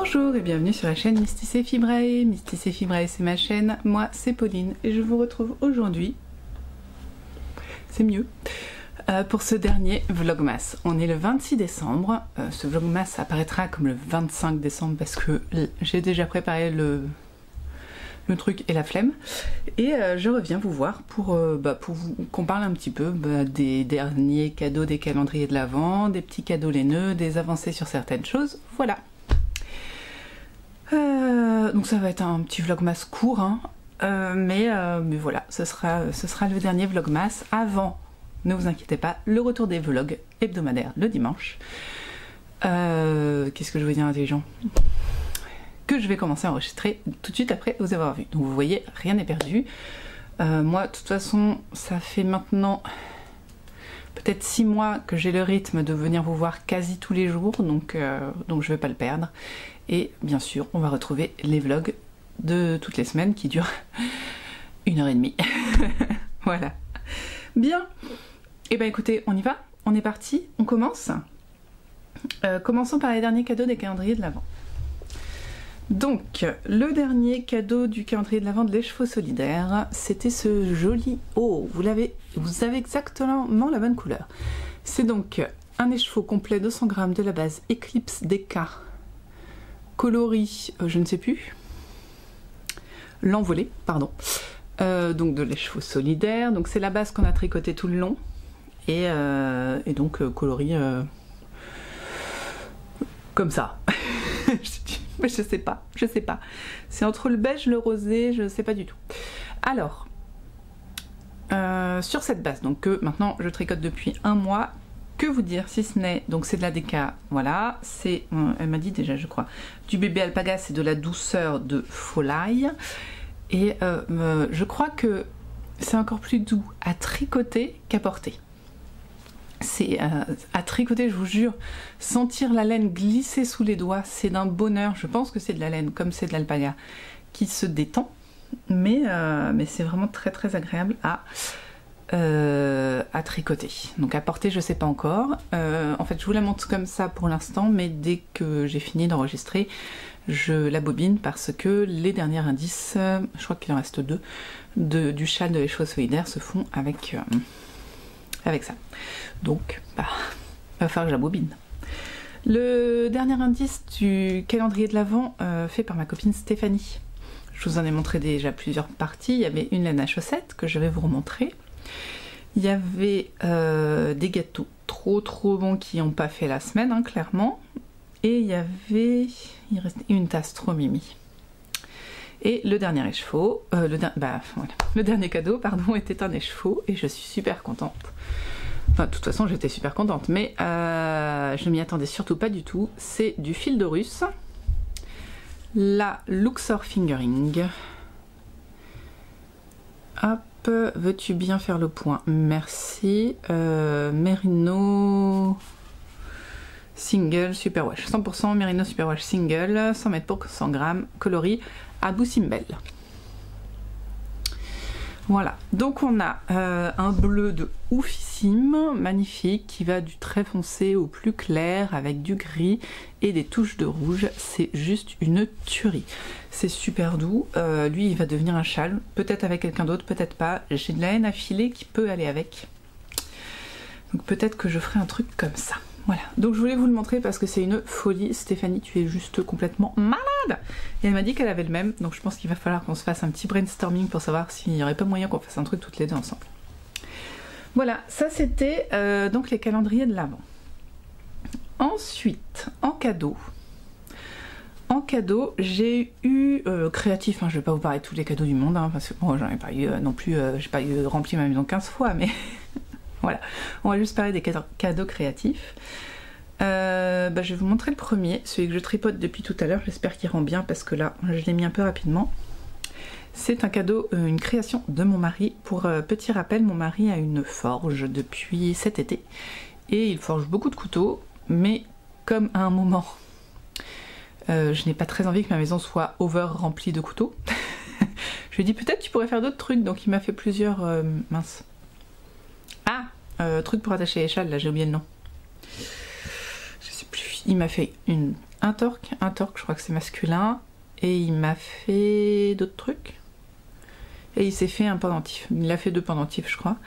Bonjour et bienvenue sur la chaîne Mysticé Fibrae. Mysticé Fibrae, c'est ma chaîne, moi c'est Pauline et je vous retrouve aujourd'hui, c'est mieux, pour ce dernier Vlogmas. On est le 26 décembre, ce Vlogmas apparaîtra comme le 25 décembre parce que j'ai déjà préparé le truc et la flemme. Et je reviens vous voir pour qu'on parle un petit peu des derniers cadeaux des calendriers de l'Avent, des petits cadeaux laineux, des avancées sur certaines choses, voilà. Donc ça va être un petit vlogmas court, hein, mais voilà, ce sera le dernier vlogmas avant, ne vous inquiétez pas, le retour des vlogs hebdomadaires le dimanche. Qu'est-ce que je veux dire intelligent? Que je vais commencer à enregistrer tout de suite après vous avoir vu. Donc vous voyez, rien n'est perdu. Moi, de toute façon, ça fait maintenant peut-être 6 mois que j'ai le rythme de venir vous voir quasi tous les jours, donc je vais pas le perdre. Et bien sûr, on va retrouver les vlogs de toutes les semaines qui durent 1h30. Voilà. Bien. Et ben écoutez, on y va, on est parti, on commence. Commençons par les derniers cadeaux des calendriers de l'Avent. Donc, le dernier cadeau du calendrier de l'Avent de l'Écheveau Solidaire, c'était ce joli... Oh, vous avez exactement la bonne couleur. C'est donc un écheveau complet 200 grammes de la base Eclipse DK, coloris, je ne sais plus, l'envolée, pardon. Donc de l'Écheveau Solidaire, donc c'est la base qu'on a tricoté tout le long, et donc coloris comme ça. Je sais pas. C'est entre le beige et le rosé, je sais pas du tout. Alors, sur cette base, donc que maintenant je tricote depuis 1 mois, que vous dire si ce n'est, donc c'est de la DK, voilà, c'est, elle m'a dit déjà je crois, du bébé alpaga, c'est de la douceur de Folaille, et je crois que c'est encore plus doux à tricoter qu'à porter. C'est à tricoter, je vous jure, sentir la laine glisser sous les doigts, c'est d'un bonheur. Je pense que c'est de la laine, comme c'est de l'alpaga, qui se détend, mais c'est vraiment très très agréable à tricoter. Donc à porter, je sais pas encore. En fait, je vous la montre comme ça pour l'instant, mais dès que j'ai fini d'enregistrer, je la bobine parce que les derniers indices, je crois qu'il en reste 2, du châle de l'Écheveau Solidaire se font avec ça. Donc, va falloir que je la bobine. Le dernier indice du calendrier de l'Avent fait par ma copine Stéphanie. Je vous en ai montré déjà plusieurs parties. Il y avait une laine à chaussettes que je vais vous remontrer. Il y avait des gâteaux trop bons qui n'ont pas fait la semaine, hein, clairement. Et il restait une tasse trop mimi. Et le dernier écheveau, le dernier cadeau, pardon, était un écheveau et je suis super contente. Enfin, de toute façon, j'étais super contente, mais je m'y attendais surtout pas du tout. C'est du fil de russe, la Luxor Fingering. Hop, veux-tu bien faire le point? Merci. Merino Single Superwash, 100% Merino Superwash Single, 100 mètres pour 100 grammes, coloris Abou Simbel. Voilà, donc on a un bleu de oufissime, magnifique, qui va du très foncé au plus clair avec du gris et des touches de rouge. C'est juste une tuerie. C'est super doux. Lui, il va devenir un châle, peut-être avec quelqu'un d'autre, peut-être pas. J'ai de la laine à filer qui peut aller avec. Donc peut-être que je ferai un truc comme ça. Voilà, donc je voulais vous le montrer parce que c'est une folie. Stéphanie, tu es juste complètement malade. Et elle m'a dit qu'elle avait le même, donc je pense qu'il va falloir qu'on se fasse un petit brainstorming pour savoir s'il n'y aurait pas moyen qu'on fasse un truc toutes les deux ensemble. Voilà, ça c'était donc les calendriers de l'Avent. Ensuite, en cadeau, j'ai eu créatif, hein, je vais pas vous parler de tous les cadeaux du monde, hein, parce que bon, j'en ai pas eu non plus, j'ai pas eu rempli ma maison 15 fois, mais... Voilà, on va juste parler des cadeaux créatifs. Je vais vous montrer le premier, celui que je tripote depuis tout à l'heure. J'espère qu'il rend bien parce que là, je l'ai mis un peu rapidement. C'est un cadeau, une création de mon mari. Pour petit rappel, mon mari a une forge depuis cet été. Et il forge beaucoup de couteaux, mais comme à un moment, je n'ai pas très envie que ma maison soit over remplie de couteaux. Je lui ai dit peut-être tu pourrais faire d'autres trucs, donc il m'a fait plusieurs... mince. Truc pour attacher les châles, là j'ai oublié le nom. Je sais plus. Il m'a fait un torque, je crois que c'est masculin, et il m'a fait d'autres trucs. Et il s'est fait un pendentif, il a fait 2 pendentifs je crois.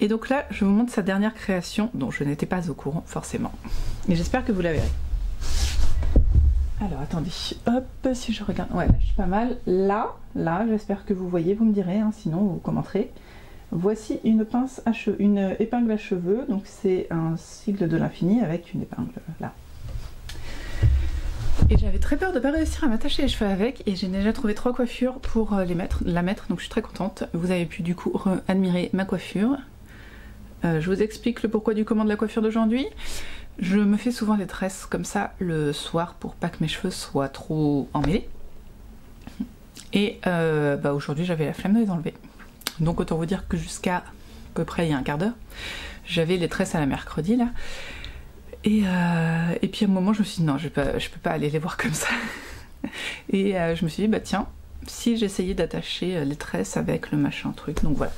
Et donc là je vous montre sa dernière création dont je n'étais pas au courant forcément. Et j'espère que vous la verrez. Alors attendez, hop, si je regarde, ouais là je suis pas mal. Là j'espère que vous voyez, vous me direz, hein, sinon vous commenterez. Voici une pince à cheveux, une épingle à cheveux, donc c'est un sigle de l'infini avec une épingle là. Et j'avais très peur de ne pas réussir à m'attacher les cheveux avec, et j'ai déjà trouvé 3 coiffures pour la mettre, donc je suis très contente. Vous avez pu du coup admirer ma coiffure. Je vous explique le pourquoi du comment de la coiffure d'aujourd'hui. Je me fais souvent des tresses comme ça le soir pour pas que mes cheveux soient trop emmêlés. Et aujourd'hui j'avais la flemme de les enlever. Donc autant vous dire que jusqu'à peu près il y a un quart d'heure, j'avais les tresses à la mercredi là. Et puis à un moment je me suis dit non, je peux pas aller les voir comme ça. Et je me suis dit bah tiens, si j'essayais d'attacher les tresses avec le machin truc, donc voilà.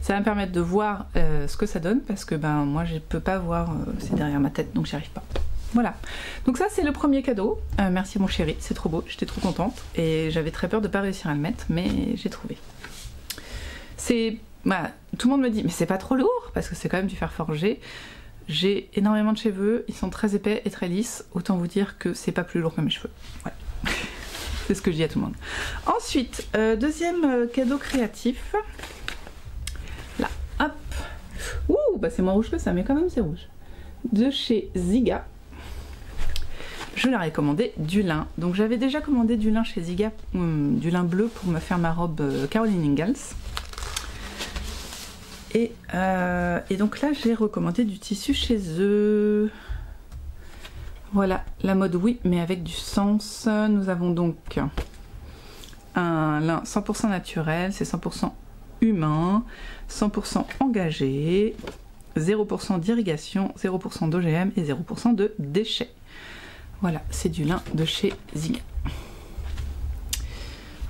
Ça va me permettre de voir ce que ça donne, parce que ben moi je peux pas voir, c'est derrière ma tête, donc j'y arrive pas. Voilà, donc ça c'est le premier cadeau. Merci mon chéri, c'est trop beau, j'étais trop contente. Et j'avais très peur de pas réussir à le mettre, mais j'ai trouvé. C'est... Voilà, tout le monde me dit mais c'est pas trop lourd, parce que c'est quand même du fer forgé. J'ai énormément de cheveux, ils sont très épais et très lisses, autant vous dire que c'est pas plus lourd que mes cheveux. Ouais. C'est ce que je dis à tout le monde. Ensuite, deuxième cadeau créatif. Là, hop. Ouh, bah c'est moins rouge que ça, mais quand même c'est rouge. De chez Ziga. Je leur ai commandé du lin. Donc j'avais déjà commandé du lin chez Ziga, du lin bleu pour me faire ma robe Caroline Ingalls. Et donc là j'ai recommandé du tissu chez eux. Voilà, la mode oui, mais avec du sens. Nous avons donc un lin 100% naturel, c'est 100% humain, 100% engagé, 0% d'irrigation, 0% d'OGM et 0% de déchets. Voilà, c'est du lin de chez Ziga.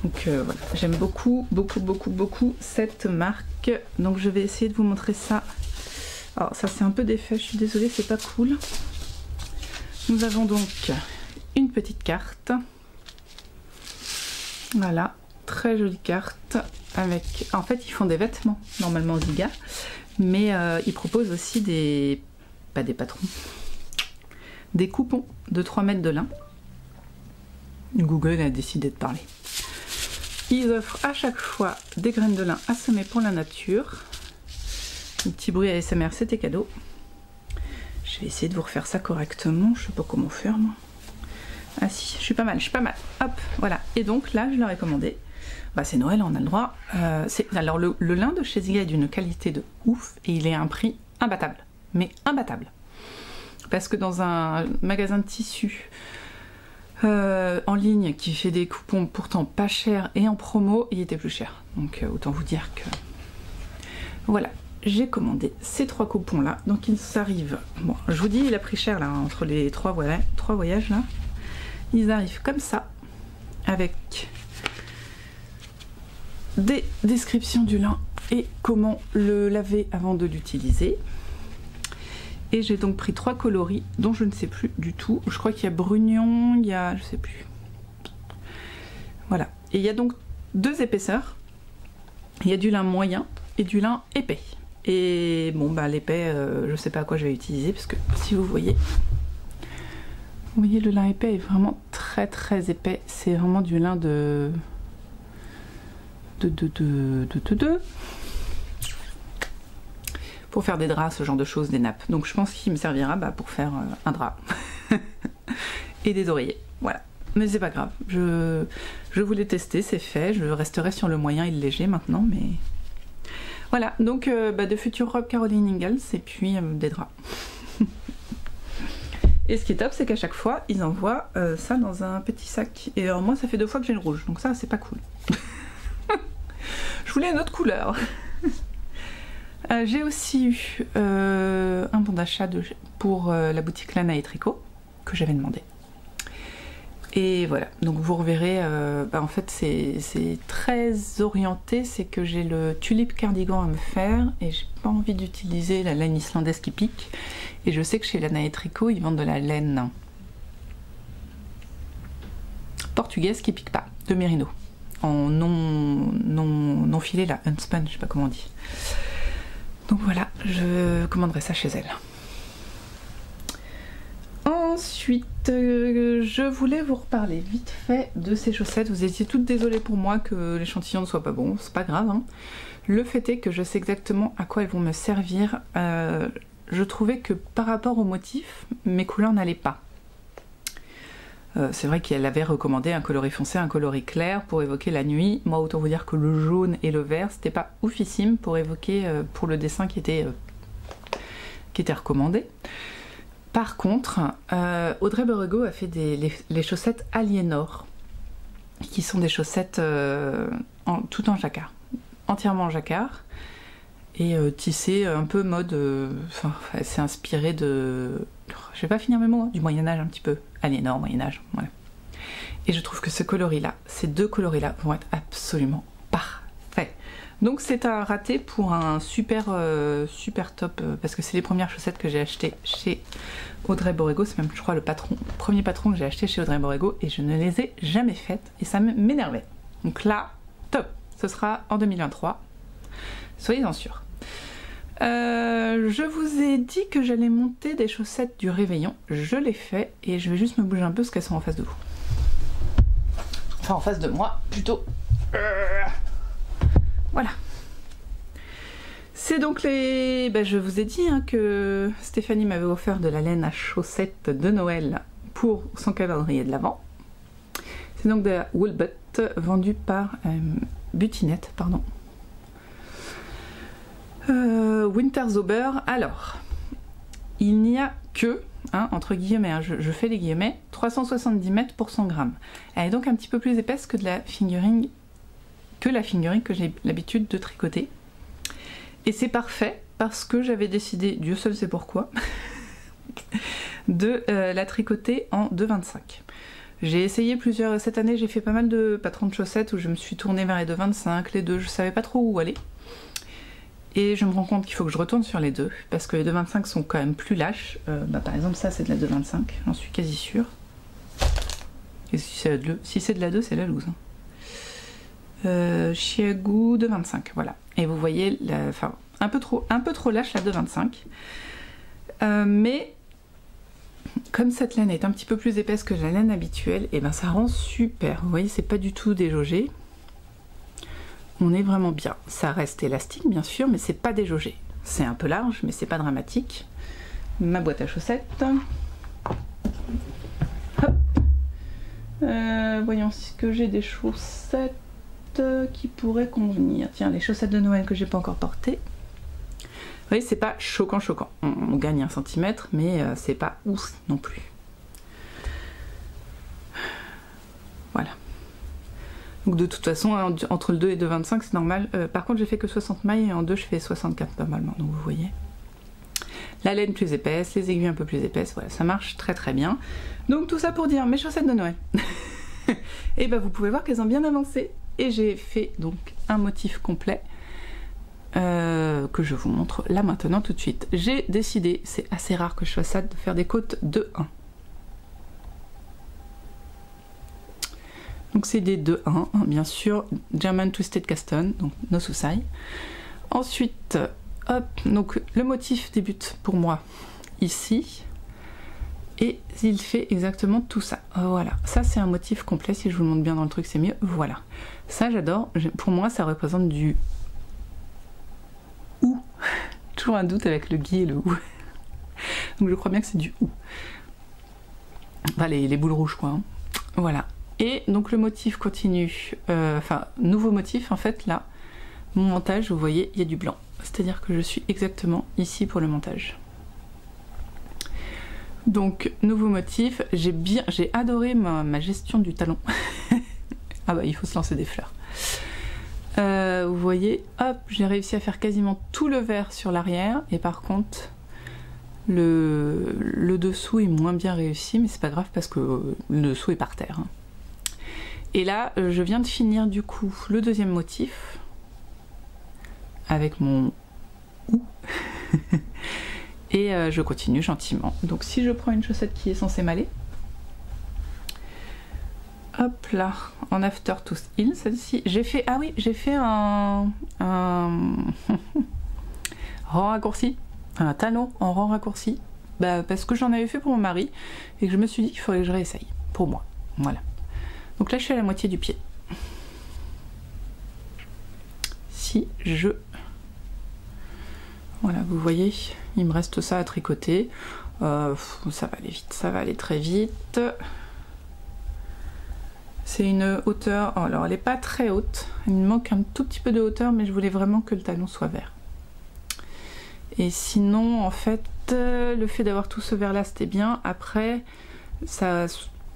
Donc voilà, j'aime beaucoup cette marque. Donc je vais essayer de vous montrer ça. Alors ça c'est un peu défait, je suis désolée, c'est pas cool. Nous avons donc une petite carte. Voilà, très jolie carte. Avec, en fait ils font des vêtements normalement Ziga, mais ils proposent aussi des, pas des patrons, des coupons de 3 mètres de lin. Google a décidé de parler. Ils offrent à chaque fois des graines de lin à semer pour la nature. Un petit bruit ASMR, c'était cadeau. Je vais essayer de vous refaire ça correctement. Je sais pas comment faire moi. Ah si, je suis pas mal, Hop, voilà. Et donc là, je leur ai commandé. Bah c'est Noël, on a le droit. Alors le lin de chez Ziga est d'une qualité de ouf et il est à un prix imbattable. Mais imbattable. Parce que dans un magasin de tissus en ligne qui fait des coupons pourtant pas chers et en promo, il était plus cher. Donc autant vous dire que... Voilà, j'ai commandé ces 3 coupons là. Donc ils arrivent... Bon, je vous dis, il a pris cher là, entre les 3 voyages là. Ils arrivent comme ça, avec des descriptions du lin et comment le laver avant de l'utiliser. Et j'ai donc pris 3 coloris dont je ne sais plus du tout. Je crois qu'il y a brugnon, il y a... je sais plus. Voilà. Et il y a donc 2 épaisseurs. Il y a du lin moyen et du lin épais. Et bon bah l'épais, je sais pas à quoi je vais utiliser, parce que si vous voyez le lin épais est vraiment très épais. C'est vraiment du lin de pour faire des draps, ce genre de choses, des nappes. Donc je pense qu'il me servira pour faire un drap et des oreillers. Voilà. Mais c'est pas grave. Je voulais tester, c'est fait. Je resterai sur le moyen et le léger maintenant, mais voilà. Donc de futures robes Caroline Ingalls et puis des draps. Et ce qui est top, c'est qu'à chaque fois, ils envoient ça dans un petit sac. Et alors moi, ça fait 2 fois que j'ai le rouge, donc ça, c'est pas cool. Je voulais une autre couleur. J'ai aussi eu un bon d'achat pour la boutique Lana et Tricot que j'avais demandé. Et voilà, donc vous reverrez, en fait c'est très orienté, c'est que j'ai le tulipe cardigan à me faire et j'ai pas envie d'utiliser la laine islandaise qui pique. Et je sais que chez Lana et Tricot, ils vendent de la laine portugaise qui pique pas, de Merino. En non filé là, unspun, je sais pas comment on dit. Donc voilà, je commanderai ça chez elle. Ensuite, je voulais vous reparler vite fait de ces chaussettes. Vous étiez toutes désolées pour moi que l'échantillon ne soit pas bon, c'est pas grave, hein. Le fait est que je sais exactement à quoi elles vont me servir. Je trouvais que par rapport au motif, mes couleurs n'allaient pas. C'est vrai qu'elle avait recommandé un coloris foncé, un coloris clair pour évoquer la nuit. Moi, autant vous dire que le jaune et le vert, c'était pas oufissime pour évoquer, pour le dessin qui était recommandé. Par contre, Audrey Borrego a fait les chaussettes Aliénor, qui sont des chaussettes tout en jacquard, entièrement en jacquard, et tissées un peu mode, c'est inspiré de, je vais pas finir mes mots, hein, du Moyen-Âge un petit peu, Aliénor, Moyen-Âge, voilà. Et je trouve que ce coloris-là, ces deux coloris-là vont être absolument parfaits. Donc c'est un raté pour un super top, parce que c'est les premières chaussettes que j'ai achetées chez Audrey Borrego, c'est même je crois le premier patron que j'ai acheté chez Audrey Borrego, et je ne les ai jamais faites, et ça m'énervait. Donc là, top, ce sera en 2023, soyez-en sûrs. Je vous ai dit que j'allais monter des chaussettes du réveillon, je l'ai fait, et je vais juste me bouger un peu parce qu'elles sont en face de vous. Enfin en face de moi, plutôt. Voilà. C'est donc les... je vous ai dit hein, que Stéphanie m'avait offert de la laine à chaussettes de Noël pour son calendrier de l'Avent. C'est donc de la Woolbutt vendue par Butinette, pardon. Winterzauber. Alors, il n'y a que, hein, entre guillemets, hein, je fais les guillemets, 370 mètres pour 100 grammes. Elle est donc un petit peu plus épaisse que la fingering que j'ai l'habitude de tricoter. Et c'est parfait parce que j'avais décidé, Dieu seul sait pourquoi, de la tricoter en 2,25. J'ai essayé cette année j'ai fait pas mal de patrons de chaussettes où je me suis tournée vers les 2,25, les deux, je savais pas trop où aller. Et je me rends compte qu'il faut que je retourne sur les deux, parce que les 2,25 sont quand même plus lâches. Par exemple ça c'est de la 2,25, j'en suis quasi sûre. Et si c'est de la 2, c'est la loose. Chiagou 2,25, voilà. Et vous voyez, un peu trop lâche la 2,25. Mais comme cette laine est un petit peu plus épaisse que la laine habituelle, et ben ça rend super. Vous voyez, c'est pas du tout déjaugé. On est vraiment bien. Ça reste élastique bien sûr, mais c'est pas déjaugé. C'est un peu large, mais c'est pas dramatique. Ma boîte à chaussettes. Hop. Voyons si j'ai des chaussettes qui pourraient convenir. Tiens, les chaussettes de Noël que j'ai pas encore portées. Vous voyez, c'est pas choquant. On gagne 1 cm, mais c'est pas ouf non plus. Voilà. Donc de toute façon, entre le 2 et 2,25 c'est normal. Par contre j'ai fait que 60 mailles et en 2 je fais 64 normalement, donc vous voyez. La laine plus épaisse, les aiguilles un peu plus épaisses, voilà, ça marche très très bien. Donc tout ça pour dire mes chaussettes de Noël. Et ben vous pouvez voir qu'elles ont bien avancé. Et j'ai fait donc un motif complet que je vous montre là maintenant tout de suite. J'ai décidé, c'est assez rare que je fasse ça, de faire des côtes de 1. Donc c'est des 2-1, hein, bien sûr, German Twisted Caston, donc no Susai. Ensuite, hop, donc le motif débute pour moi ici, et il fait exactement tout ça. Voilà, ça c'est un motif complet, si je vous le montre bien dans le truc c'est mieux, voilà. Ça j'adore, pour moi ça représente du ou. Toujours un doute avec le gui et le ou. Donc je crois bien que c'est du ou. Enfin les boules rouges quoi, hein. Voilà. Et donc le motif continue, nouveau motif en fait là, mon montage, vous voyez, il y a du blanc. C'est-à-dire que je suis exactement ici pour le montage. Donc nouveau motif, j'ai adoré ma gestion du talon. Ah bah il faut se lancer des fleurs. Vous voyez, hop, j'ai réussi à faire quasiment tout le vert sur l'arrière, et par contre le dessous est moins bien réussi, mais c'est pas grave parce que le dessous est par terre, hein. Et là, je viens de finir du coup le deuxième motif avec mon ou et je continue gentiment. Donc si je prends une chaussette qui est censée m'aller, hop là, en After to Heal, celle-ci. J'ai fait, ah oui, j'ai fait un rang raccourci, un talon en rang raccourci, bah, parce que j'en avais fait pour mon mari et que je me suis dit qu'il faudrait que je réessaye pour moi. Voilà. Donc là, je suis à la moitié du pied. Si je... Voilà, vous voyez, il me reste ça à tricoter. Ça va aller vite, ça va aller très vite. C'est une hauteur, alors elle n'est pas très haute, il me manque un tout petit peu de hauteur, mais je voulais vraiment que le talon soit vert. Et sinon, en fait, le fait d'avoir tout ce vert là, c'était bien. Après, ça,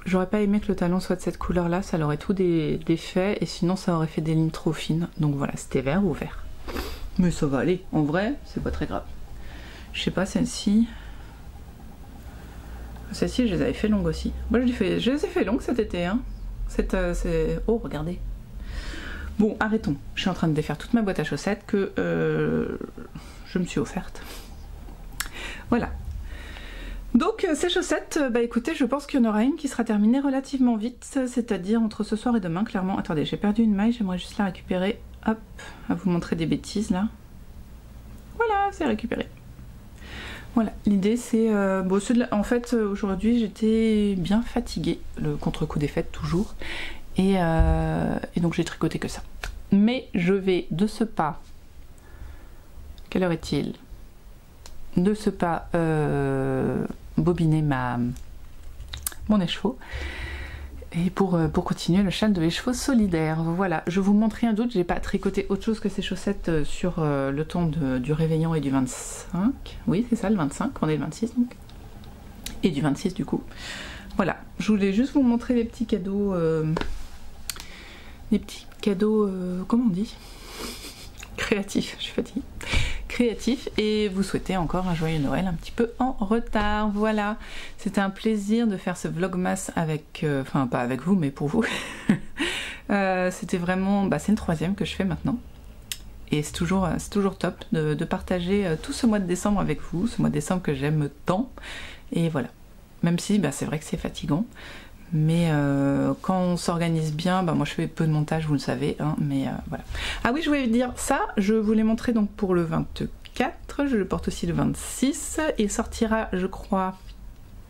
j'aurais pas aimé que le talon soit de cette couleur là, ça l'aurait tout défait, et sinon ça aurait fait des lignes trop fines. Donc voilà, c'était vert ou vert. Mais ça va aller, en vrai, c'est pas très grave. Je sais pas, celle-ci... Celle-ci, je les avais fait longues aussi. Moi, je les ai fait longues cet été, hein. Oh, regardez. Bon, arrêtons. Je suis en train de défaire toute ma boîte à chaussettes que je me suis offerte. Voilà. Donc, ces chaussettes, bah écoutez, je pense qu'il y en aura une qui sera terminée relativement vite, c'est-à-dire entre ce soir et demain, clairement. Attendez, j'ai perdu une maille, j'aimerais juste la récupérer. Hop, à vous montrer des bêtises, là. Voilà, c'est récupéré. Voilà, l'idée c'est... bon, en fait, aujourd'hui, j'étais bien fatiguée, le contre-coup des fêtes, toujours. Et donc, j'ai tricoté que ça. Mais je vais, de ce pas... Quelle heure est-il? De ce pas, bobiner mon écheveau. Et pour continuer le châle de l'écheveau solidaire. Voilà, je vous montre rien d'autre, j'ai pas tricoté autre chose que ces chaussettes sur le temps du réveillon et du 25. Oui, c'est ça, le 25, on est le 26 donc. Et du 26 du coup. Voilà, je voulais juste vous montrer les petits cadeaux. Comment on dit? Créatifs, je suis fatiguée. Créatif, et vous souhaitez encore un joyeux Noël un petit peu en retard. Voilà, c'était un plaisir de faire ce vlogmas avec, enfin pas avec vous mais pour vous. C'était vraiment, bah, c'est le 3e que je fais maintenant et c'est toujours top de partager tout ce mois de décembre avec vous, ce mois de décembre que j'aime tant. Et voilà, même si bah, c'est vrai que c'est fatigant, mais quand on s'organise bien, bah moi je fais peu de montage, vous le savez, hein, mais voilà. Ah oui, je voulais dire ça, je vous l'ai montré donc pour le 24, je le porte aussi le 26, il sortira je crois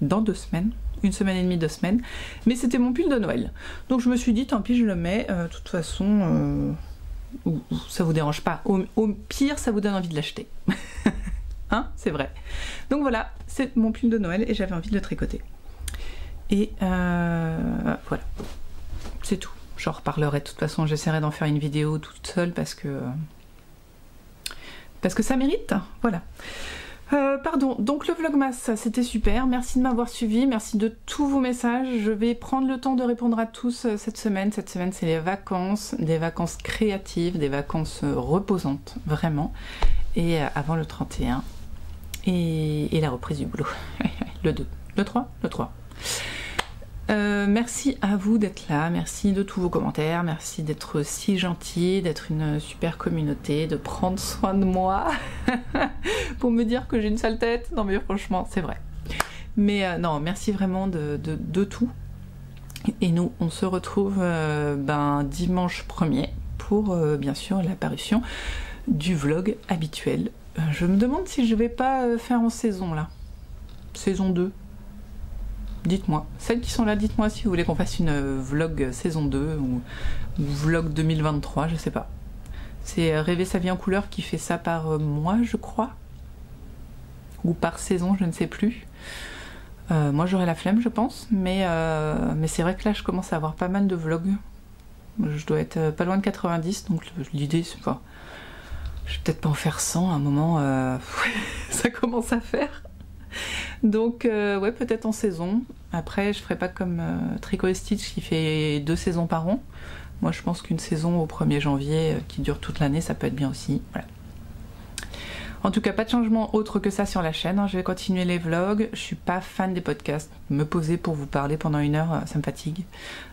dans 2 semaines, 1 semaine et demie, 2 semaines, mais c'était mon pull de Noël, donc je me suis dit tant pis, je le mets, de toute façon, ça vous dérange pas, au pire ça vous donne envie de l'acheter. Hein, c'est vrai. Donc voilà, c'est mon pull de Noël et j'avais envie de le tricoter. Et voilà, c'est tout. J'en reparlerai de toute façon, j'essaierai d'en faire une vidéo toute seule parce que ça mérite, voilà. Pardon, donc le vlogmas, c'était super, merci de m'avoir suivi, merci de tous vos messages, je vais prendre le temps de répondre à tous cette semaine. Cette semaine c'est les vacances, des vacances créatives, des vacances reposantes, vraiment, et avant le 31, et la reprise du boulot, le 2, le 3, le 3. Merci à vous d'être là, merci de tous vos commentaires, merci d'être si gentil, d'être une super communauté, de prendre soin de moi pour me dire que j'ai une sale tête. Non mais franchement, c'est vrai. Mais non, merci vraiment de tout. Et nous, on se retrouve dimanche 1er pour bien sûr l'apparition du vlog habituel. Je me demande si je vais pas faire en saison là. Saison 2. Dites-moi, celles qui sont là, dites-moi si vous voulez qu'on fasse une vlog saison 2 ou vlog 2023, je sais pas. C'est Rêver sa vie en couleur qui fait ça par mois, je crois. Ou par saison, je ne sais plus. Moi j'aurais la flemme, je pense, mais c'est vrai que là je commence à avoir pas mal de vlogs. Je dois être pas loin de 90, donc l'idée c'est pas... Je vais peut-être pas en faire 100 à un moment, ça commence à faire. Donc ouais, peut-être en saison. Après je ferai pas comme Tricot et Stitch qui fait 2 saisons par an. Moi je pense qu'une saison au 1er janvier qui dure toute l'année, ça peut être bien aussi. Voilà. En tout cas, pas de changement autre que ça sur la chaîne, hein. Je vais continuer les vlogs. Je suis pas fan des podcasts. Me poser pour vous parler pendant 1 heure, ça me fatigue.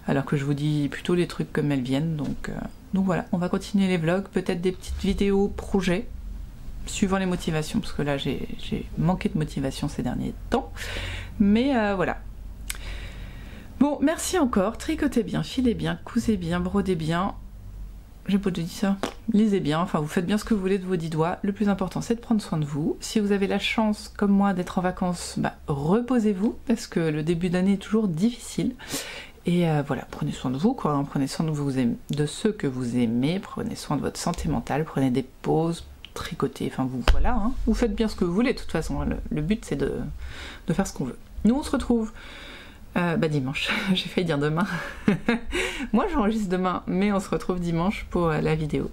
Alors que je vous dis plutôt les trucs comme elles viennent. Donc voilà, on va continuer les vlogs. Peut-être des petites vidéos projets, suivant les motivations, parce que là j'ai manqué de motivation ces derniers temps. Mais voilà. Bon, merci encore, tricotez bien, filez bien, cousez bien, brodez bien. J'ai pas dit ça. Lisez bien, enfin vous faites bien ce que vous voulez de vos 10 doigts. Le plus important c'est de prendre soin de vous. Si vous avez la chance, comme moi, d'être en vacances, bah, reposez-vous, parce que le début d'année est toujours difficile. Et voilà, prenez soin de vous, quoi. Prenez soin de ceux que vous aimez, prenez soin de votre santé mentale, prenez des pauses, tricotez, enfin vous voilà, hein. Vous faites bien ce que vous voulez de toute façon. Le but c'est de faire ce qu'on veut. Nous on se retrouve dimanche, j'ai failli dire demain. Moi j'enregistre demain, mais on se retrouve dimanche pour la vidéo.